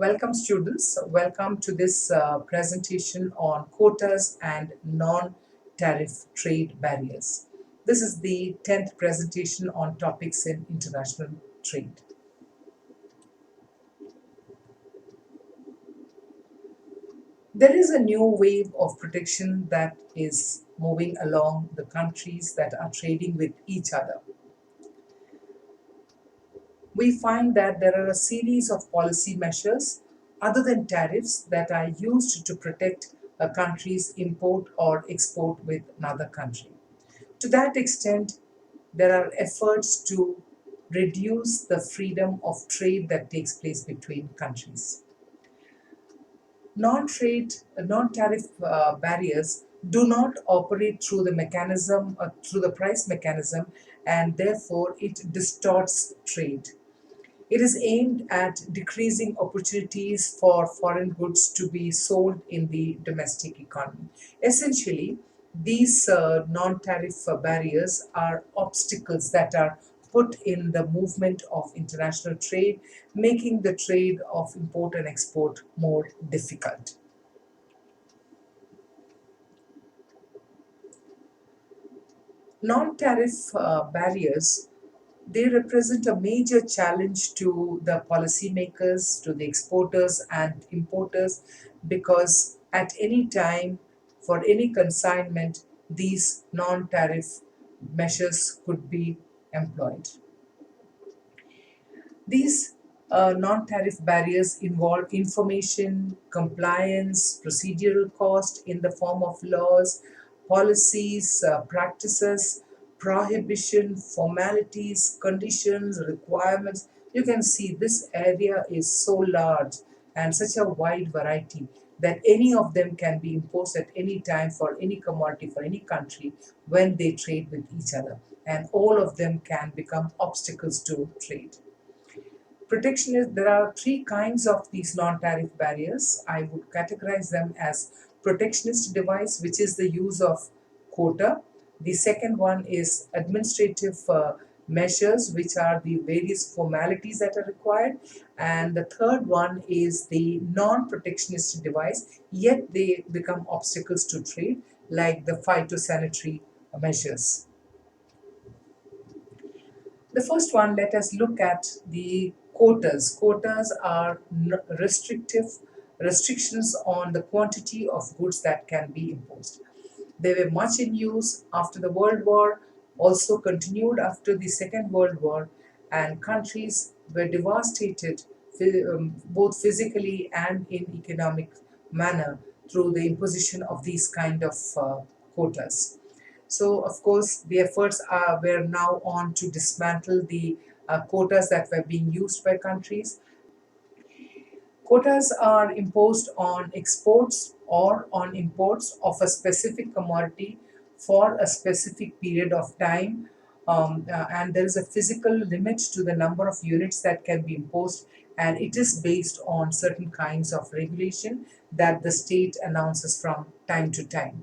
Welcome students, welcome to this presentation on quotas and non-tariff trade barriers. This is the 10th presentation on topics in international trade. There is a new wave of protection that is moving along the countries that are trading with each other. We find that there are a series of policy measures other than tariffs that are used to protect a country's import or export with another country. To that extent, there are efforts to reduce the freedom of trade that takes place between countries. Non-tariff barriers do not operate through the mechanism, through the price mechanism, and therefore it distorts trade. It is aimed at decreasing opportunities for foreign goods to be sold in the domestic economy. Essentially, these non-tariff barriers are obstacles that are put in the movement of international trade, making the trade of import and export more difficult. Non-tariff barriers, they represent a major challenge to the policymakers, to the exporters and importers, because at any time, for any consignment, these non-tariff measures could be employed. These non-tariff barriers involve information, compliance, procedural cost in the form of laws, policies, practices, prohibition, formalities, conditions, requirements. You can see this area is so large and such a wide variety that any of them can be imposed at any time for any commodity, for any country when they trade with each other. And all of them can become obstacles to trade. Protectionist, there are three kinds of these non-tariff barriers. I would categorize them as protectionist device, which is the use of quota. The second one is administrative measures, which are the various formalities that are required. And the third one is the non-protectionist device, yet they become obstacles to trade, like the phytosanitary measures. The first one, let us look at the quotas. Quotas are restrictions on the quantity of goods that can be imposed. They were much in use after the World War, also continued after the Second World War, and countries were devastated both physically and in economic manner through the imposition of these kind of quotas. So, of course, the efforts were now on to dismantle the quotas that were being used by countries. Quotas are imposed on exports or on imports of a specific commodity for a specific period of time, and there is a physical limit to the number of units that can be imposed, and it is based on certain kinds of regulation that the state announces from time to time.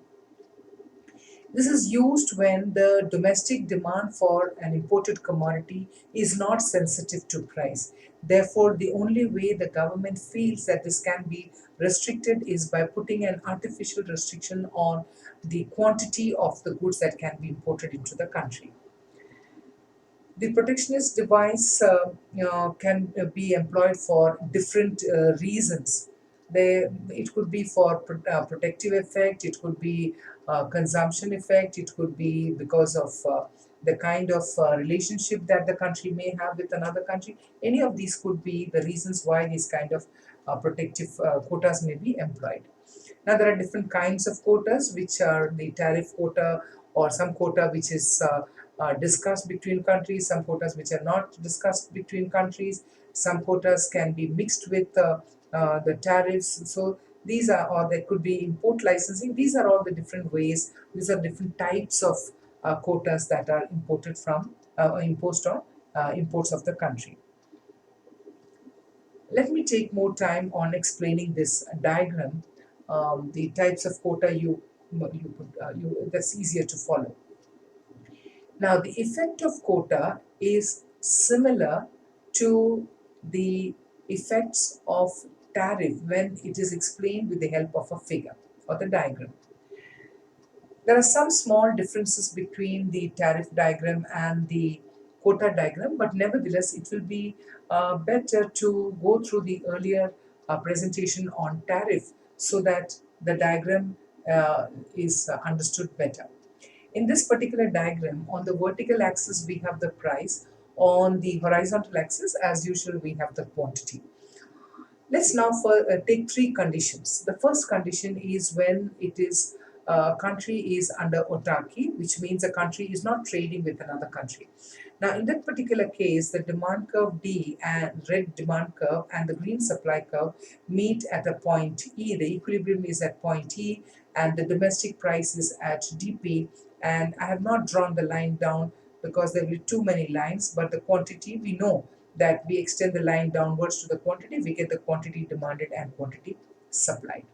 This is used when the domestic demand for an imported commodity is not sensitive to price. Therefore, the only way the government feels that this can be restricted is by putting an artificial restriction on the quantity of the goods that can be imported into the country. The protectionist device can be employed for different reasons. It could be for protective effect, it could be consumption effect, it could be because of the kind of relationship that the country may have with another country. Any of these could be the reasons why these kind of protective quotas may be employed. Now, there are different kinds of quotas, which are the tariff quota, or some quota which is discussed between countries, some quotas which are not discussed between countries, some quotas can be mixed with the tariffs. So these are, or there could be import licensing. These are all the different ways, these are different types of quotas that are imported from, imposed on imports of the country. Let me take more time on explaining this diagram. The types of quota that's easier to follow. Now, the effect of quota is similar to the effects of tariff when it is explained with the help of a figure or the diagram. There are some small differences between the tariff diagram and the quota diagram, but nevertheless, it will be better to go through the earlier presentation on tariff so that the diagram is understood better. In this particular diagram, on the vertical axis, we have the price. On the horizontal axis, as usual, we have the quantity. Let's now take three conditions. The first condition is when it is country is under autarky, which means a country is not trading with another country. Now, in that particular case, the demand curve D and red demand curve and the green supply curve meet at a point E. The equilibrium is at point E and the domestic price is at DP. And I have not drawn the line down because there will be too many lines, but the quantity we know that we extend the line downwards to the quantity, we get the quantity demanded and quantity supplied.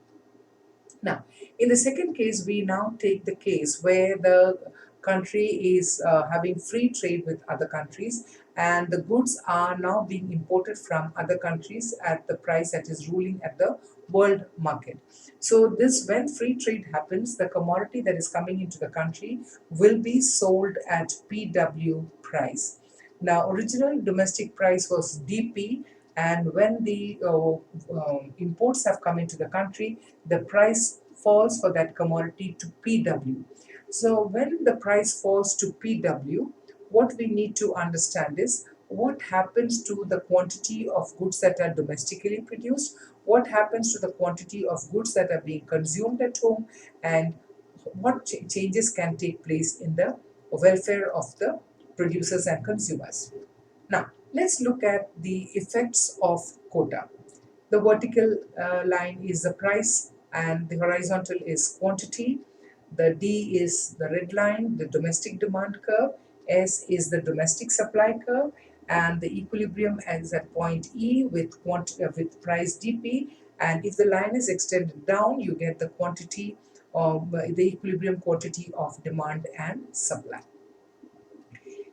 Now, in the second case, we now take the case where the country is having free trade with other countries and the goods are now being imported from other countries at the price that is ruling at the world market. So this, when free trade happens, the commodity that is coming into the country will be sold at PW price. Now, original domestic price was DP, and when the imports have come into the country, the price falls for that commodity to PW. So, when the price falls to PW, what we need to understand is what happens to the quantity of goods that are domestically produced, what happens to the quantity of goods that are being consumed at home, and what changes can take place in the welfare of the producers and consumers. Now, let's look at the effects of quota. The vertical line is the price and the horizontal is quantity. The D is the red line, the domestic demand curve. S is the domestic supply curve, and the equilibrium is at point E with price DP. And if the line is extended down, you get the quantity of the equilibrium quantity of demand and supply.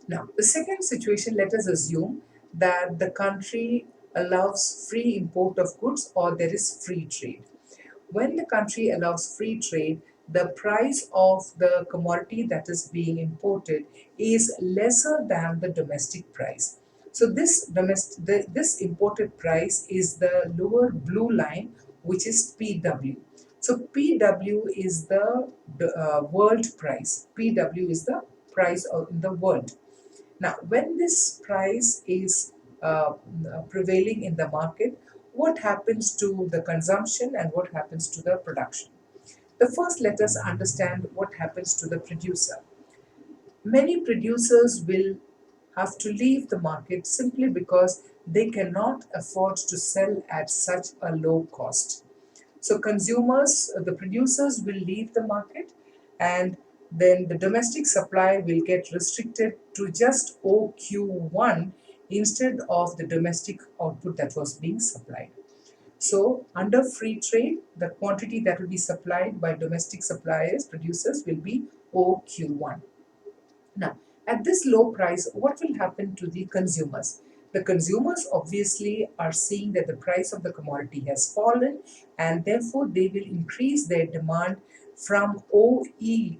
Now, the second situation, let us assume that the country allows free import of goods or there is free trade. When the country allows free trade, the price of the commodity that is being imported is lesser than the domestic price. So this imported price is the lower blue line, which is PW. So PW is the world price. PW is the price in the world. Now, when this price is prevailing in the market, what happens to the consumption and what happens to the production? The first, let us understand what happens to the producer. Many producers will have to leave the market simply because they cannot afford to sell at such a low cost. So consumers, the producers will leave the market and then the domestic supply will get restricted to just OQ1 instead of the domestic output that was being supplied. So under free trade, the quantity that will be supplied by domestic suppliers, producers will be OQ1. Now, at this low price, what will happen to the consumers? The consumers obviously are seeing that the price of the commodity has fallen and therefore they will increase their demand from OE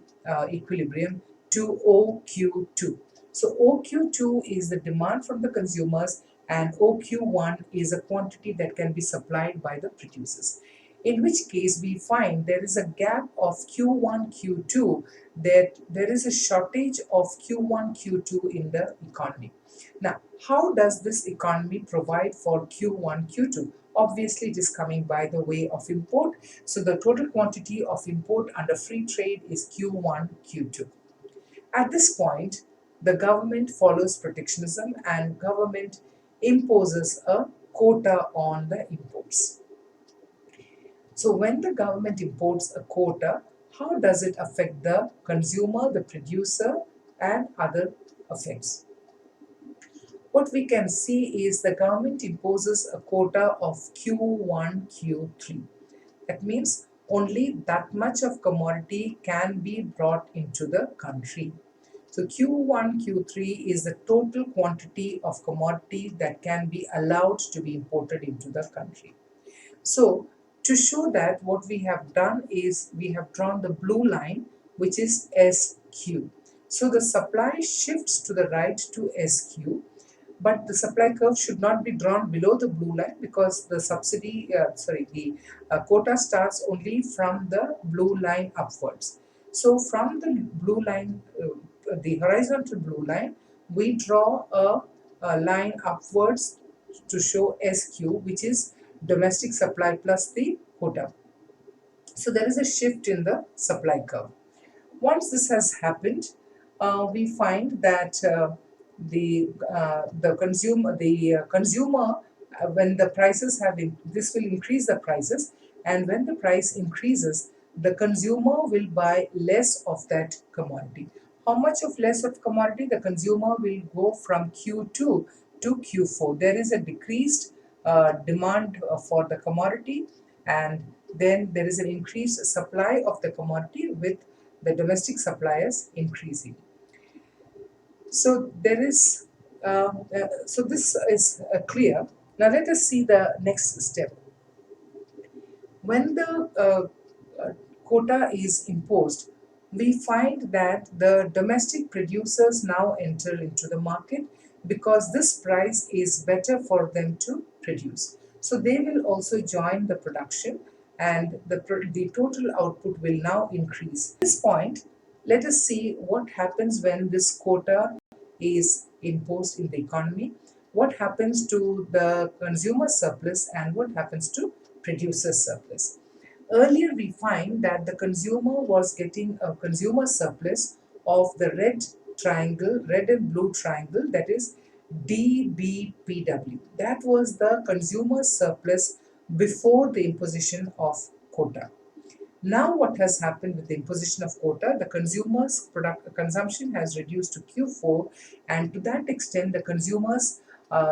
equilibrium to OQ2. So OQ2 is the demand from the consumers and OQ1 is a quantity that can be supplied by the producers. In which case we find there is a gap of Q1, Q2, that there is a shortage of Q1, Q2 in the economy. Now, how does this economy provide for Q1, Q2? Obviously, it is coming by the way of import. So the total quantity of import under free trade is Q1, Q2. At this point, the government follows protectionism and government imposes a quota on the imports. So when the government imports a quota, how does it affect the consumer, the producer, and other effects? What we can see is the government imposes a quota of Q1, Q3. That means only that much of commodity can be brought into the country. So Q1, Q3 is the total quantity of commodity that can be allowed to be imported into the country. So to show that, what we have done is we have drawn the blue line, which is SQ. So the supply shifts to the right to SQ, but the supply curve should not be drawn below the blue line, because the the quota starts only from the blue line upwards. So from the blue line, the horizontal blue line, we draw a line upwards to show SQ, which is domestic supply plus the quota. So there is a shift in the supply curve. Once this has happened, we find that the consumer, when the prices this will increase the prices, and when the price increases, the consumer will buy less of that commodity. How much of less of commodity? The consumer will go from Q2 to Q4. There is a decreased demand for the commodity, and then there is an increased supply of the commodity, with the domestic suppliers increasing. So there is, so this is clear. Now let us see the next step. When the quota is imposed, we find that the domestic producers now enter into the market, because this price is better for them to produce. So they will also join the production, and the total output will now increase. At this point, let us see what happens when this quota is imposed in the economy, what happens to the consumer surplus, and what happens to producer surplus. Earlier, we find that the consumer was getting a consumer surplus of the red triangle, red and blue triangle, that is DBPW. That was the consumer surplus before the imposition of quota. Now, what has happened with the imposition of quota? The consumer's product consumption has reduced to Q4, and to that extent, the consumer's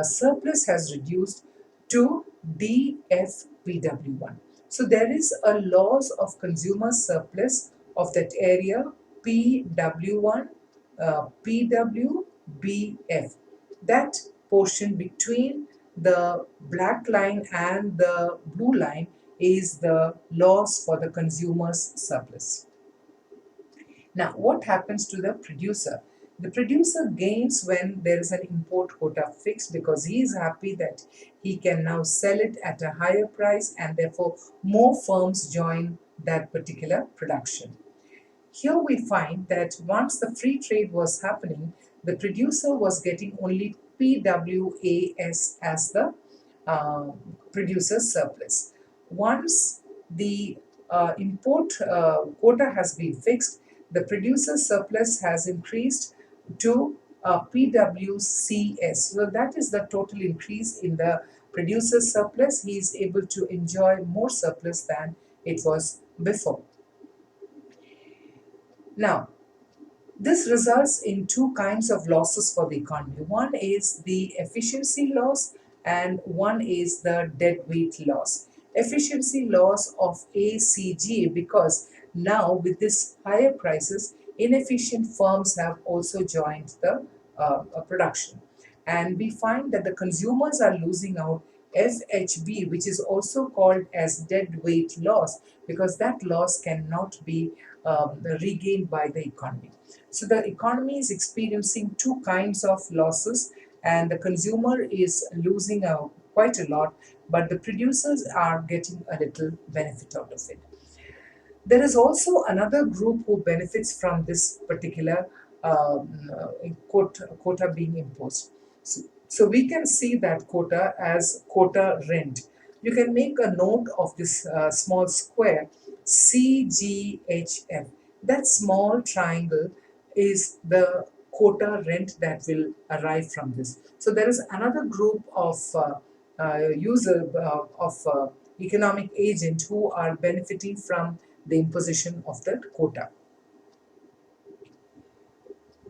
surplus has reduced to DFPW1. So there is a loss of consumer surplus of that area PW1, PWBF. That portion between the black line and the blue line is the loss for the consumer's surplus. Now, what happens to the producer? The producer gains when there is an import quota fixed, because he is happy that he can now sell it at a higher price, and therefore more firms join that particular production. Here we find that once the free trade was happening, the producer was getting only PWAS as the producer's surplus. Once the import quota has been fixed, the producer's surplus has increased to PWCS. So that is the total increase in the producer's surplus. He is able to enjoy more surplus than it was before. Now, this results in two kinds of losses for the economy. One is the efficiency loss, and one is the deadweight loss. Efficiency loss of ACG, because now with this higher prices, inefficient firms have also joined the production. And we find that the consumers are losing out FHB, which is also called as deadweight loss, because that loss cannot be regained by the economy. So the economy is experiencing two kinds of losses, and the consumer is losing out quite a lot, but the producers are getting a little benefit out of it. There is also another group who benefits from this particular quota being imposed. So we can see that quota as quota rent. You can make a note of this small square CGHF. That small triangle is the quota rent that will arrive from this. So there is another group of economic agent who are benefiting from the imposition of that quota.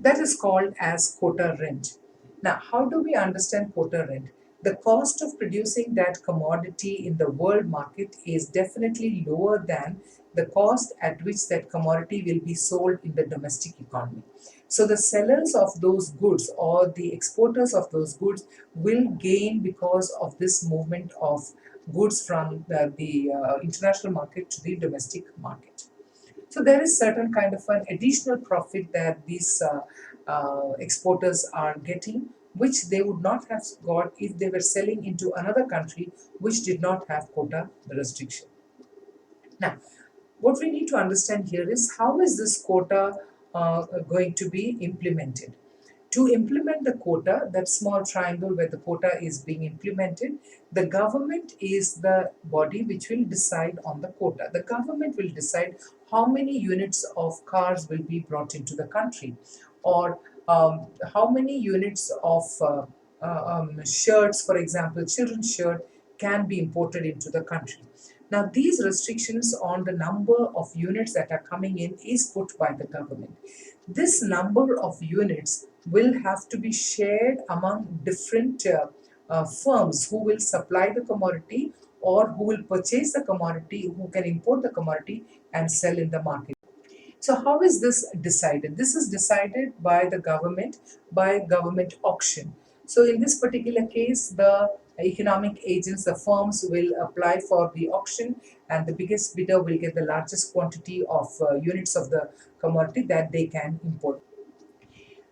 That is called as quota rent. Now, how do we understand quota rent? The cost of producing that commodity in the world market is definitely lower than the cost at which that commodity will be sold in the domestic economy. So the sellers of those goods or the exporters of those goods will gain because of this movement of goods from the international market to the domestic market. So there is certain kind of an additional profit that these exporters are getting, which they would not have got if they were selling into another country which did not have quota restriction. Now, what we need to understand here is how is this quota going to be implemented? To implement the quota, that small triangle where the quota is being implemented, the government is the body which will decide on the quota. The government will decide how many units of cars will be brought into the country, or how many units of shirts, for example, children's shirt, can be imported into the country. Now, these restrictions on the number of units that are coming in is put by the government. This number of units will have to be shared among different firms who will supply the commodity or who will purchase the commodity, who can import the commodity and sell in the market. So, how is this decided? This is decided by the government by government auction. So, in this particular case, the economic agents, the firms will apply for the auction, and the biggest bidder will get the largest quantity of units of the commodity that they can import.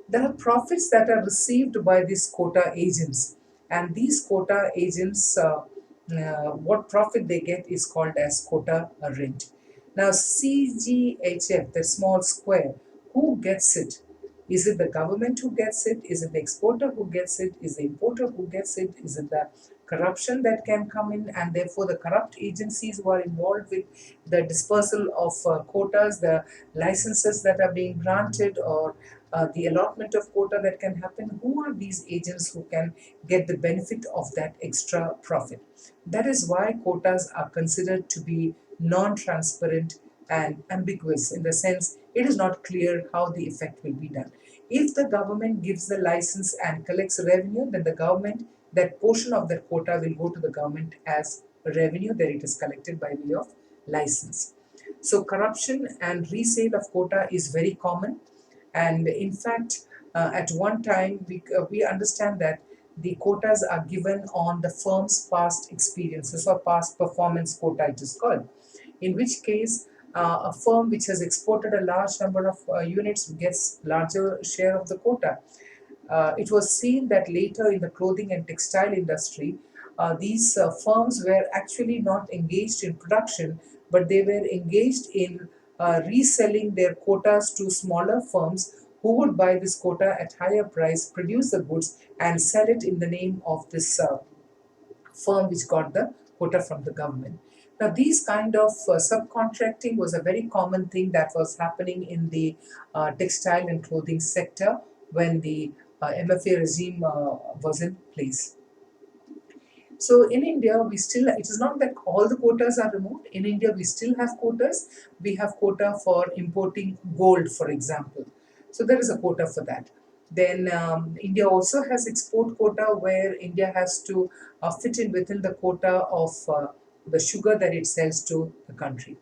There are profits that are received by these quota agents, and these quota agents, what profit they get is called as quota rent. Now, CGHF, the small square, who gets it? Is it the government who gets it? Is it the exporter who gets it? Is the importer who gets it? Is it the corruption that can come in, and therefore the corrupt agencies who are involved with the dispersal of quotas, the licenses that are being granted, or the allotment of quota that can happen? Who are these agents who can get the benefit of that extra profit? That is why quotas are considered to be non-transparent and ambiguous, in the sense it is not clear how the effect will be done. If the government gives the license and collects revenue, then the government, that portion of that quota will go to the government as revenue that it is collected by way of license. So corruption and resale of quota is very common, and in fact, at one time, we understand that the quotas are given on the firm's past experiences or past performance quota, it is called. In which case, a firm which has exported a large number of units gets larger share of the quota. It was seen that later in the clothing and textile industry, these firms were actually not engaged in production, but they were engaged in reselling their quotas to smaller firms who would buy this quota at higher price, produce the goods, and sell it in the name of this firm which got the quota from the government. Now, these kind of subcontracting was a very common thing that was happening in the textile and clothing sector when the MFA regime was in place. So in India, we still, it is not that all the quotas are removed. In India, we still have quotas. We have quota for importing gold, for example. So there is a quota for that. Then India also has export quota where India has to fit in within the quota of the sugar that it sells to the country.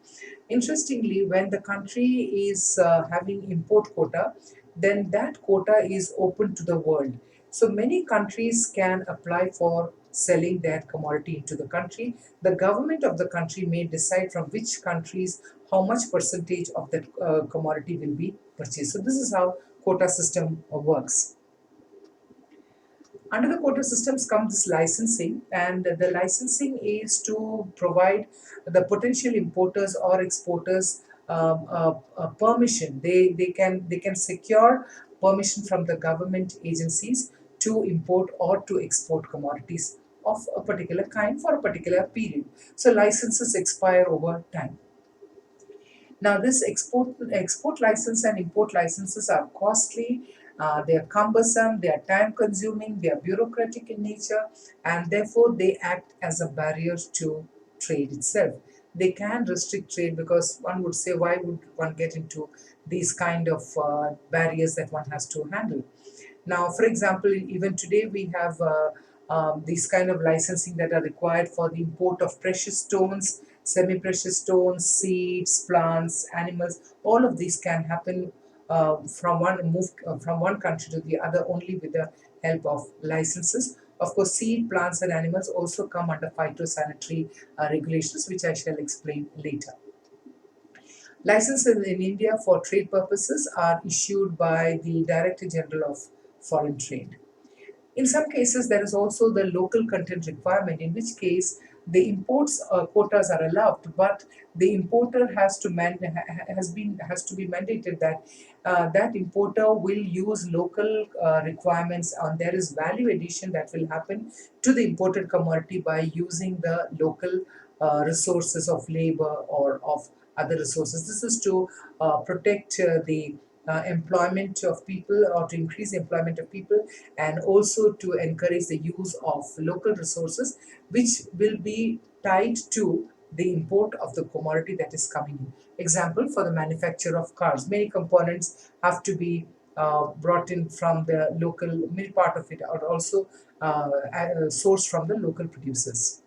Interestingly, when the country is having import quota, then that quota is open to the world. So many countries can apply for selling their commodity into the country. The government of the country may decide from which countries how much percentage of that commodity will be purchased. So this is how quota system works. Under the quota systems comes this licensing, and the licensing is to provide the potential importers or exporters permission. They can secure permission from the government agencies to import or to export commodities of a particular kind for a particular period. So licenses expire over time. Now, this export license and import licenses are costly, they are cumbersome, they are time consuming, they are bureaucratic in nature, and therefore they act as a barrier to trade itself. They can restrict trade because one would say, why would one get into these kind of barriers that one has to handle? Now, for example, even today we have these kind of licensing that are required for the import of precious stones, semi-precious stones, seeds, plants, animals. All of these can happen from one country to the other only with the help of licenses. Of course, seed, plants, and animals also come under phytosanitary regulations, which I shall explain later. Licenses in India for trade purposes are issued by the Director General of Foreign Trade. In some cases, there is also the local content requirement, in which case the imports quotas are allowed, but the importer has to be mandated that that importer will use local requirements, and there is value addition that will happen to the imported commodity by using the local resources of labor or of other resources. This is to protect the employment of people, or to increase the employment of people, and also to encourage the use of local resources, which will be tied to the import of the commodity that is coming in. Example, for the manufacture of cars, many components have to be brought in from the local, many part of it are also sourced from the local producers.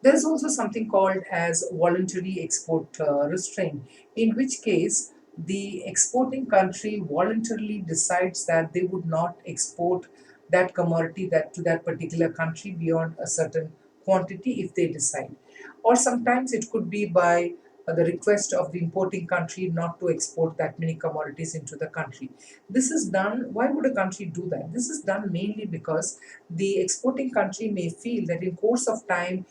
There is also something called as voluntary export restraint, in which case the exporting country voluntarily decides that they would not export that commodity that to that particular country beyond a certain quantity if they decide. Or sometimes it could be by the request of the importing country not to export that many commodities into the country. This is done. Why would a country do that? This is done mainly because the exporting country may feel that in course of time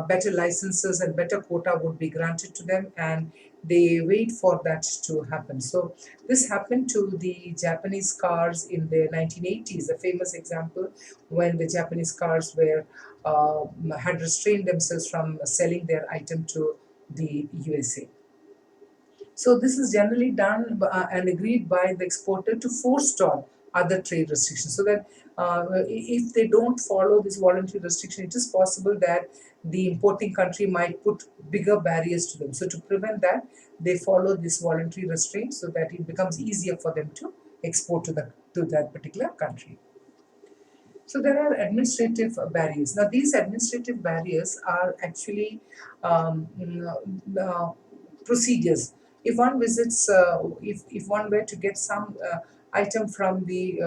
better licenses and better quota would be granted to them, and they wait for that to happen. So this happened to the Japanese cars in the 1980s, a famous example, when the Japanese cars were had restrained themselves from selling their item to the USA. So this is generally done and agreed by the exporter to forestall other trade restrictions, so that if they don't follow this voluntary restriction, it is possible that the importing country might put bigger barriers to them. So to prevent that, they follow this voluntary restraint so that it becomes easier for them to export to that particular country. So there are administrative barriers. Now these administrative barriers are actually procedures. If one visits, if one were to get some item from the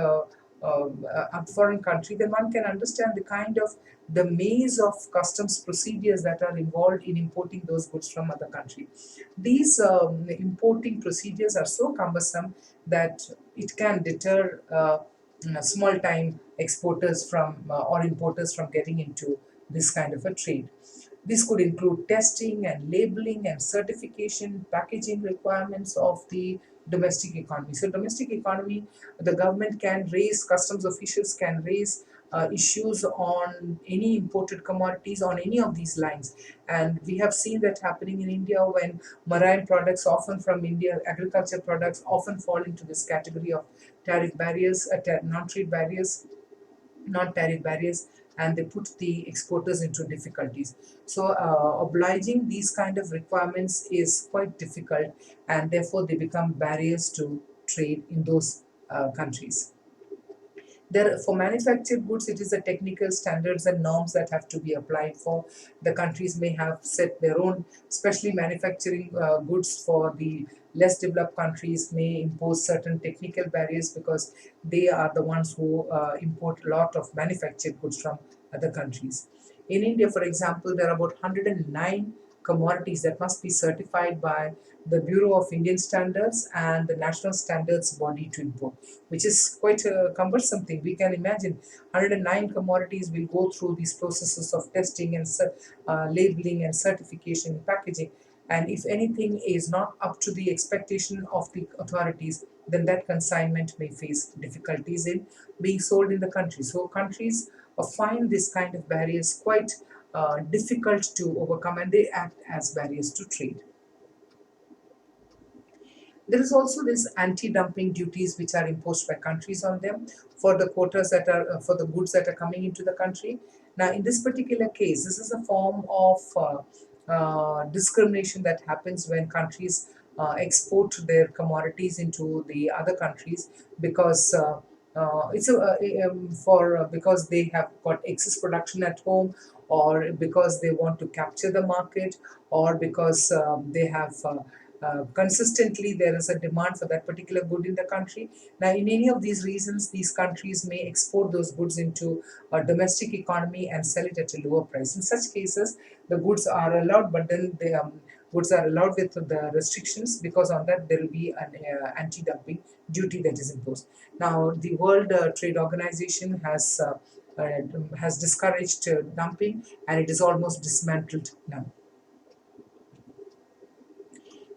foreign country, then one can understand the kind of the maze of customs procedures that are involved in importing those goods from other country. These importing procedures are so cumbersome that it can deter small time exporters from or importers from getting into this kind of a trade. This could include testing and labeling and certification, packaging requirements of the domestic economy. So, domestic economy, the government can raise, customs officials can raise issues on any imported commodities on any of these lines. And we have seen that happening in India when marine products, often from India, agriculture products often fall into this category of tariff barriers, non-trade barriers, non-tariff barriers, and they put the exporters into difficulties. So obliging these kind of requirements is quite difficult, and therefore they become barriers to trade in those countries. There, for manufactured goods, it is the technical standards and norms that have to be applied for. The countries may have set their own, especially manufacturing goods for the less developed countries may impose certain technical barriers because they are the ones who import a lot of manufactured goods from other countries. In India, for example, there are about 109 commodities that must be certified by the Bureau of Indian Standards and the National Standards Body to import, which is quite a cumbersome thing. We can imagine 109 commodities will go through these processes of testing and labeling and certification and packaging. And if anything is not up to the expectation of the authorities, then that consignment may face difficulties in being sold in the country. So countries find this kind of barriers quite difficult to overcome, and they act as barriers to trade. There is also this anti-dumping duties which are imposed by countries on them for the quotas that are for the goods that are coming into the country. Now, in this particular case, this is a form of discrimination that happens when countries export their commodities into the other countries because it's for because they have got excess production at home, or because they want to capture the market, or because they have consistently there is a demand for that particular good in the country. Now, in any of these reasons, these countries may export those goods into a domestic economy and sell it at a lower price. In such cases, the goods are allowed, but then the goods are allowed with the restrictions, because on that there will be an anti-dumping duty that is imposed. Now, the World Trade Organization has discouraged dumping, and it is almost dismantled now.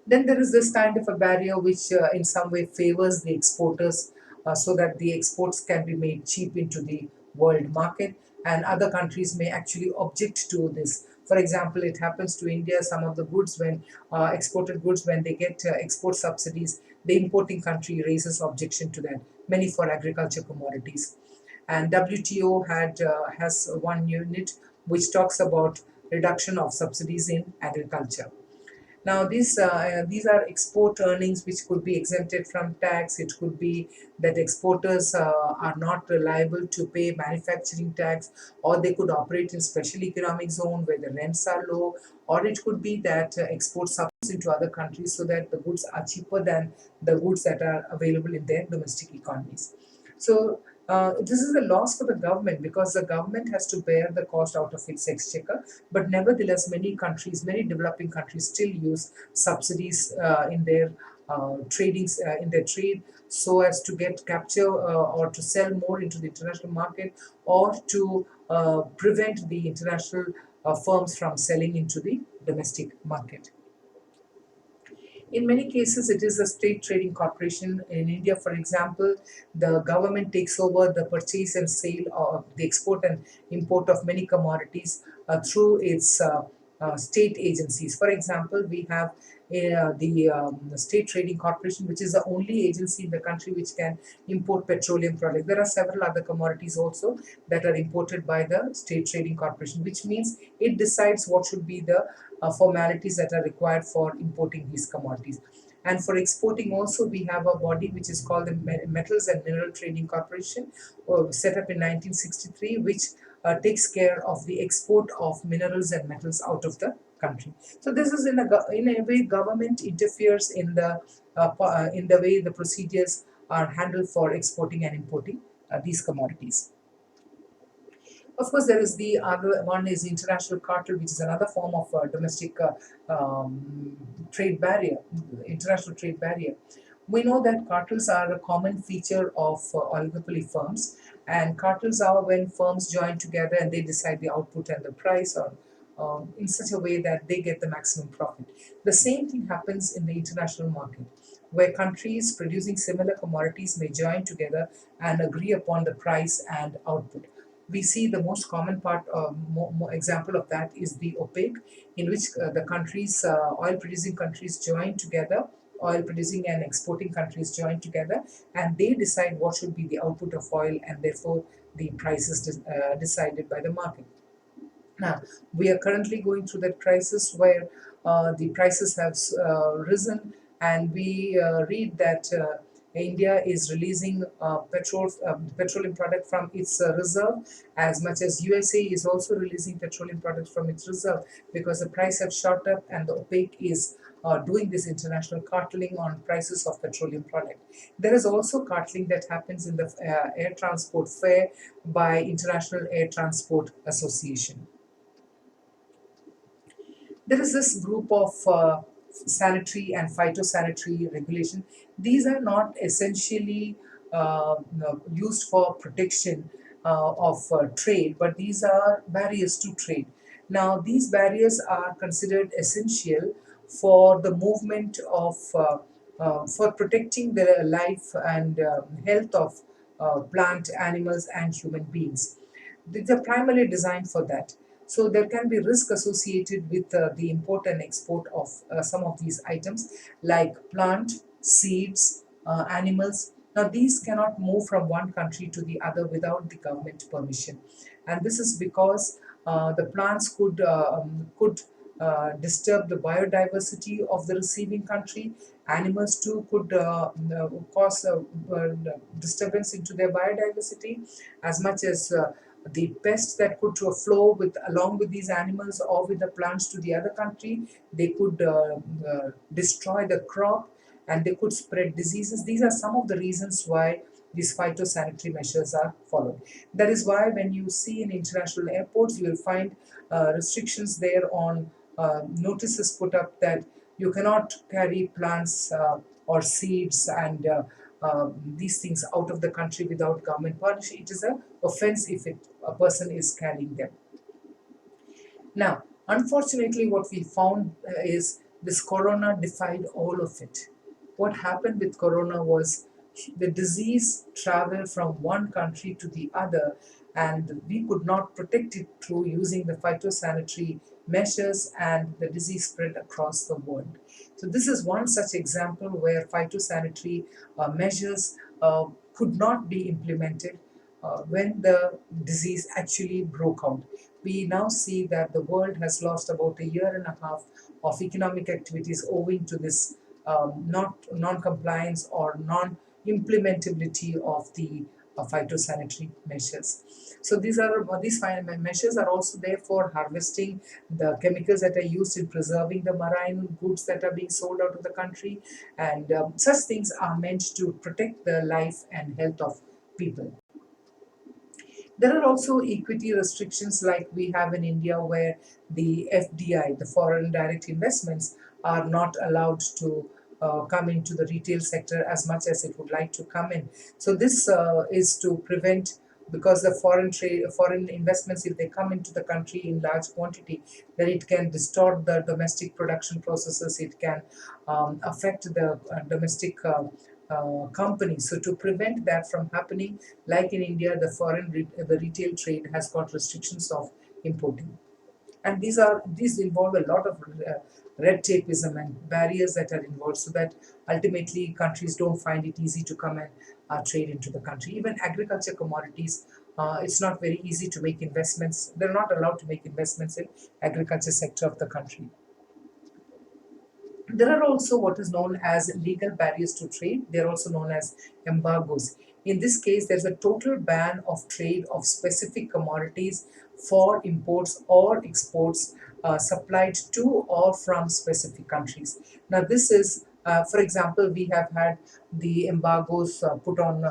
Then there is this kind of a barrier which in some way favors the exporters, so that the exports can be made cheap into the world market, and other countries may actually object to this. For example, it happens to India, some of the goods, when exported goods, when they get export subsidies, the importing country raises objection to that, many for agriculture commodities. And WTO has one unit which talks about reduction of subsidies in agriculture. Now, these are export earnings which could be exempted from tax. It could be that exporters are not liable to pay manufacturing tax, or they could operate in special economic zone where the rents are low, or it could be that export subsidies into other countries so that the goods are cheaper than the goods that are available in their domestic economies. So this is a loss for the government, because the government has to bear the cost out of its exchequer. But nevertheless, many countries, many developing countries, still use subsidies in their trade, so as to get capture or to sell more into the international market, or to prevent the international firms from selling into the domestic market. In many cases, it is a state trading corporation. In India, for example, the government takes over the purchase and sale of the export and import of many commodities through its state agencies. For example, we have the State Trading Corporation, which is the only agency in the country which can import petroleum products. There are several other commodities also that are imported by the State Trading Corporation, which means it decides what should be the formalities that are required for importing these commodities. And for exporting also, we have a body which is called the Metals and Mineral Trading Corporation, set up in 1963, which takes care of the export of minerals and metals out of the country. So this is in a way government interferes in the way the procedures are handled for exporting and importing these commodities. Of course, there is the other one is international cartel, which is another form of domestic trade barrier, international trade barrier. We know that cartels are a common feature of oligopoly firms, and cartels are when firms join together and they decide the output and the price, or in such a way that they get the maximum profit. The same thing happens in the international market, where countries producing similar commodities may join together and agree upon the price and output. We see the most common example of that is the OPEC, in which oil producing countries join together, oil producing and exporting countries join together, and they decide what should be the output of oil, and therefore the price is decided by the market. Now, we are currently going through that crisis where the prices have risen, and we read that India is releasing petroleum product from its reserve, as much as USA is also releasing petroleum products from its reserve, because the price have shot up, and the OPEC is doing this international carteling on prices of petroleum product. There is also carteling that happens in the air transport fare by International Air Transport Association. There is this group of sanitary and phytosanitary regulation. These are not essentially used for protection of trade, but these are barriers to trade. Now, these barriers are considered essential for the movement of, for protecting the life and health of plant, animals, and human beings. These are primarily designed for that. So there can be risk associated with the import and export of some of these items, like plant, seeds, animals. Now, these cannot move from one country to the other without the government permission, and this is because the plants could disturb the biodiversity of the receiving country. Animals too could cause disturbance into their biodiversity, as much as the pests that could flow with along with these animals or with the plants to the other country. They could destroy the crop, and they could spread diseases. These are some of the reasons why these phytosanitary measures are followed. That is why when you see in international airports, you will find restrictions there on notices put up that you cannot carry plants or seeds and these things out of the country without government permission. It is a offense if a person is carrying them. Now, unfortunately, what we found is this corona defied all of it. What happened with corona was the disease traveled from one country to the other, and we could not protect it through using the phytosanitary measures, and the disease spread across the world. So, this is one such example where phytosanitary measures could not be implemented when the disease actually broke out. We now see that the world has lost about a year and a half of economic activities owing to this not non-compliance or non-implementability of the phytosanitary measures. So these measures are also there for harvesting the chemicals that are used in preserving the marine goods that are being sold out of the country, and such things are meant to protect the life and health of people. There are also equity restrictions like we have in India, where the FDI, the foreign direct investments, are not allowed to come into the retail sector as much as it would like to come in. So this is to prevent, because the foreign investments, if they come into the country in large quantity, then it can distort the domestic production processes. It can affect the domestic companies. So to prevent that from happening, like in India, the retail trade has got restrictions of importing, and these involve a lot of red tapeism and barriers that are involved, so that ultimately countries don't find it easy to come and trade into the country. Even agriculture commodities, it's not very easy to make investments. They're not allowed to make investments in agriculture sector of the country. There are also what is known as legal barriers to trade. They're also known as embargoes. In this case, there's a total ban of trade of specific commodities for imports or exports supplied to or from specific countries. Now, this is, for example, we have had the embargoes put on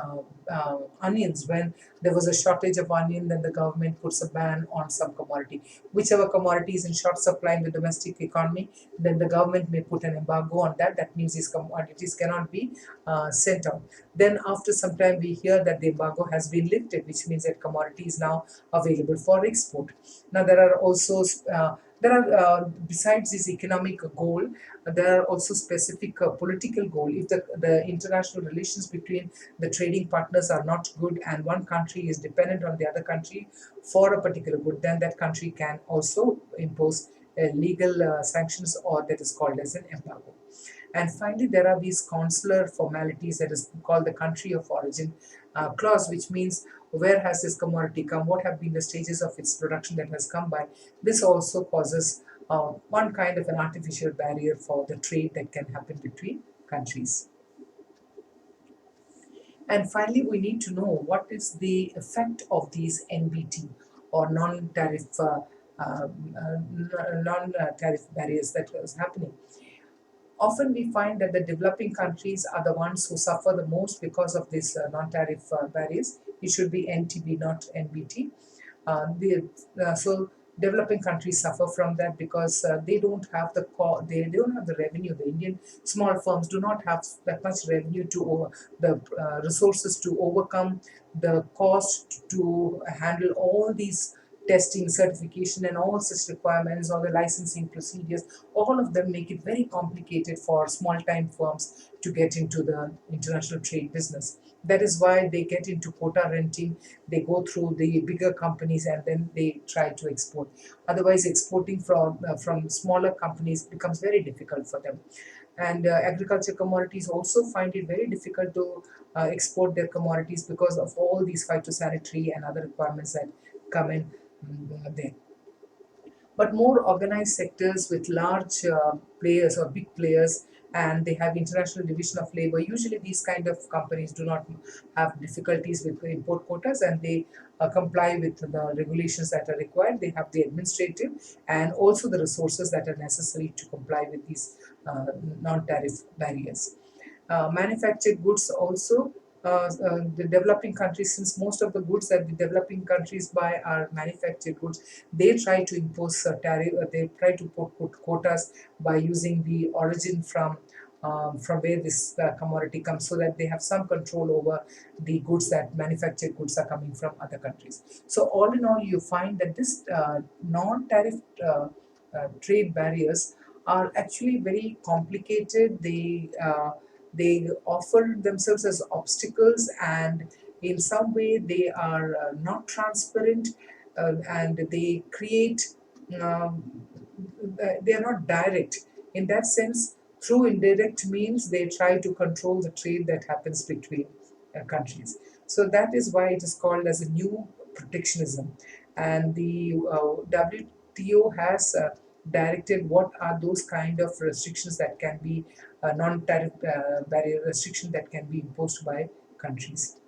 onions. When there was a shortage of onion, then the government puts a ban on some commodity. Whichever commodity is in short supply in the domestic economy, then the government may put an embargo on that. That means these commodities cannot be sent out. Then after some time, we hear that the embargo has been lifted, which means that commodity is now available for export. Now there are also besides this economic goal, there are also specific political goal. If the international relations between the trading partners are not good, and one country is dependent on the other country for a particular good, then that country can also impose legal sanctions, or that is called as an embargo. And finally, there are these consular formalities, that is called the country of origin clause, which means where has this commodity come, what have been the stages of its production that has come by. This also causes one kind of an artificial barrier for the trade that can happen between countries. And finally, we need to know what is the effect of these NBT, or non-tariff barriers, that is happening. Often we find that the developing countries are the ones who suffer the most because of these non-tariff barriers. It should be NTB, not NBT. So developing countries suffer from that because they don't have they don't have the revenue. The Indian small firms do not have that much revenue to the resources to overcome the cost to handle all these testing, certification, and all such requirements, all the licensing procedures. All of them make it very complicated for small time firms to get into the international trade business. That is why they get into quota renting. They go through the bigger companies, and then they try to export. Otherwise, exporting from smaller companies becomes very difficult for them. And agriculture commodities also find it very difficult to export their commodities because of all these phytosanitary and other requirements that come in there. But more organized sectors with large players or big players and they have international division of labor. Usually these kind of companies do not have difficulties with import quotas, and they comply with the regulations that are required. They have the administrative and also the resources that are necessary to comply with these non-tariff barriers. Manufactured goods also, the developing countries, since most of the goods that the developing countries buy are manufactured goods, they try to impose tariff. They try to put quotas by using the origin from where this commodity comes, so that they have some control over the goods, that manufactured goods are coming from other countries. So all in all, you find that this non-tariff trade barriers are actually very complicated. They offer themselves as obstacles, and in some way they are not transparent, and they create um, they are not direct. In that sense, through indirect means, they try to control the trade that happens between countries. So that is why it is called as a new protectionism. And the WTO has directed what are those kind of restrictions that can be non-tariff barrier restriction that can be imposed by countries.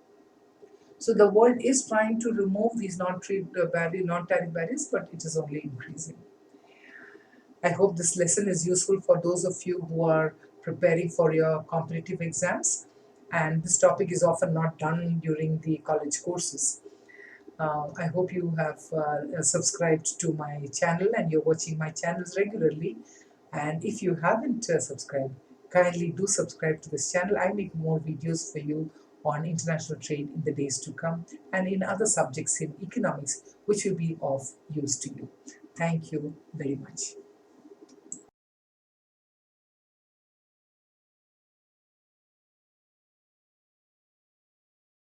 So the world is trying to remove these non-tariff barriers, but it is only increasing. I hope this lesson is useful for those of you who are preparing for your competitive exams. And this topic is often not done during the college courses. I hope you have subscribed to my channel and you're watching my channels regularly. And if you haven't subscribed, kindly do subscribe to this channel. I make more videos for you on international trade in the days to come, and in other subjects in economics which will be of use to you. Thank you very much.